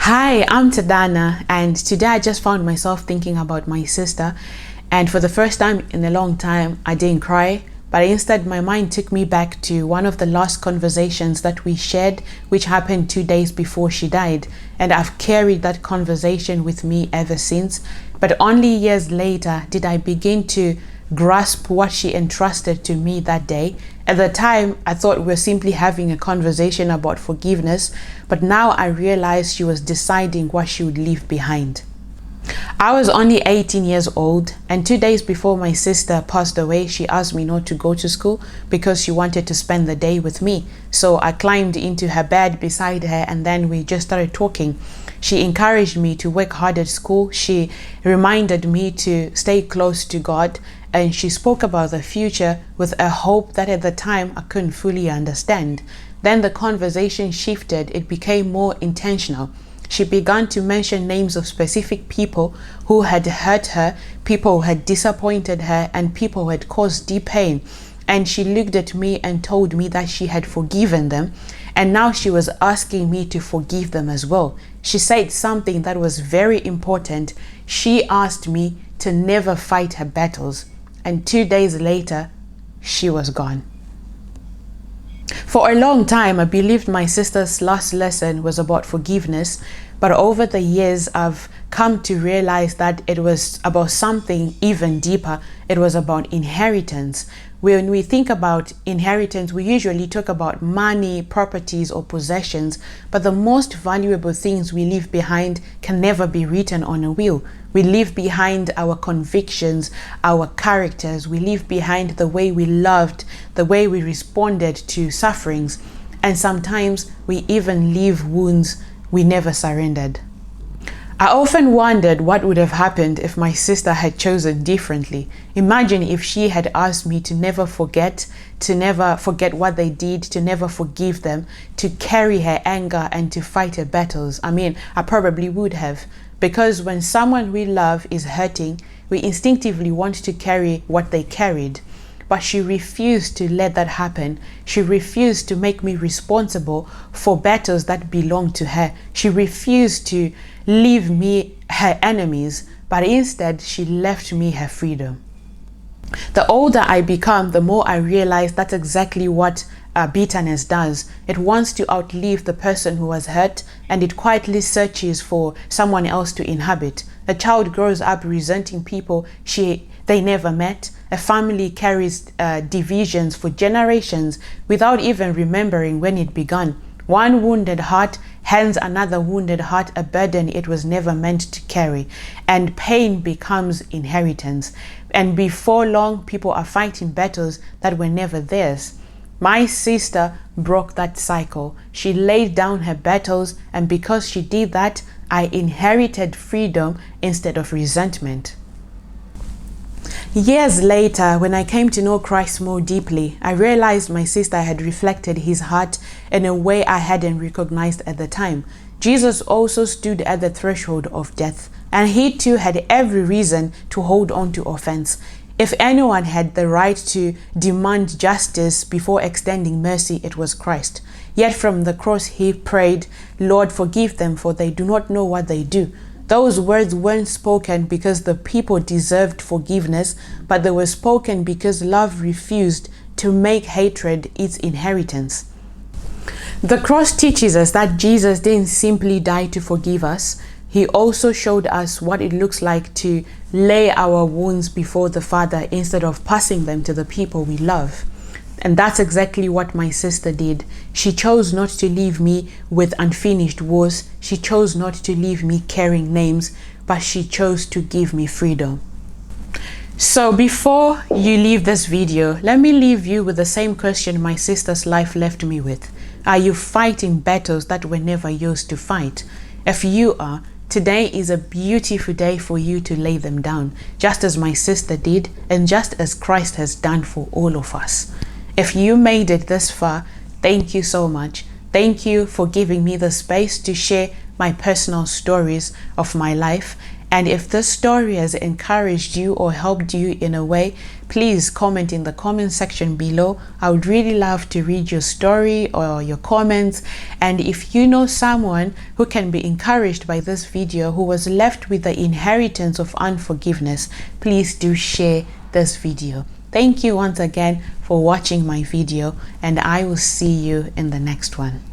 Hi, I'm Tadana, and today I just found myself thinking about my sister. And for the first time in a long time, I didn't cry, but instead my mind took me back to one of the last conversations that we shared, which happened 2 days before she died. And I've carried that conversation with me ever since. But only years later did I begin to grasp what she entrusted to me that day. At the time, I thought we were simply having a conversation about forgiveness, but now I realized she was deciding what she would leave behind. I was only 18 years old, and 2 days before my sister passed away, she asked me not to go to school because she wanted to spend the day with me. So I climbed into her bed beside her, and then we just started talking. She encouraged me to work hard at school. She reminded me to stay close to God, and she spoke about the future with a hope that at the time I couldn't fully understand. Then the conversation shifted. It became more intentional. She began to mention names of specific people who had hurt her, people who had disappointed her, and people who had caused deep pain. And she looked at me and told me that she had forgiven them, and now she was asking me to forgive them as well. She said something that was very important. She asked me to never fight her battles, and 2 days later, she was gone. For a long time, I believed my sister's last lesson was about forgiveness, but over the years, I've come to realize that it was about something even deeper. It was about inheritance. When we think about inheritance, we usually talk about money, properties, or possessions, but the most valuable things we leave behind can never be written on a will. We leave behind our convictions, our characters. We leave behind the way we loved, the way we responded to sufferings, and sometimes we even leave wounds we never surrendered. I often wondered what would have happened if my sister had chosen differently. Imagine if she had asked me to never forget what they did, to never forgive them, to carry her anger and to fight her battles. I probably would have. Because when someone we love is hurting, we instinctively want to carry what they carried. But she refused to let that happen. She refused to make me responsible for battles that belonged to her. She refused to leave me her enemies, but instead she left me her freedom. The older I become, the more I realize that's exactly what bitterness does. It wants to outlive the person who was hurt, and it quietly searches for someone else to inhabit. A child grows up resenting people they never met. A family carries divisions for generations without even remembering when it began. One wounded heart hands another wounded heart a burden it was never meant to carry, and pain becomes inheritance. And before long, people are fighting battles that were never theirs. My sister broke that cycle. She laid down her battles, and because she did that, I inherited freedom instead of resentment. Years later, when I came to know Christ more deeply, I realized my sister had reflected his heart in a way I hadn't recognized at the time. Jesus also stood at the threshold of death, and he too had every reason to hold on to offense. If anyone had the right to demand justice before extending mercy, it was Christ. Yet from the cross he prayed, "Lord, forgive them, for they do not know what they do." Those words weren't spoken because the people deserved forgiveness, but they were spoken because love refused to make hatred its inheritance. The cross teaches us that Jesus didn't simply die to forgive us. He also showed us what it looks like to lay our wounds before the Father instead of passing them to the people we love. And that's exactly what my sister did. She chose not to leave me with unfinished wars. She chose not to leave me carrying names, but she chose to give me freedom. So before you leave this video, let me leave you with the same question my sister's life left me with. Are you fighting battles that were never yours to fight? If you are, today is a beautiful day for you to lay them down, just as my sister did, and just as Christ has done for all of us. If you made it this far, thank you so much. Thank you for giving me the space to share my personal stories of my life. And if this story has encouraged you or helped you in a way, please comment in the comment section below. I would really love to read your story or your comments. And if you know someone who can be encouraged by this video, who was left with the inheritance of unforgiveness, please do share this video. Thank you once again for watching my video, and I will see you in the next one.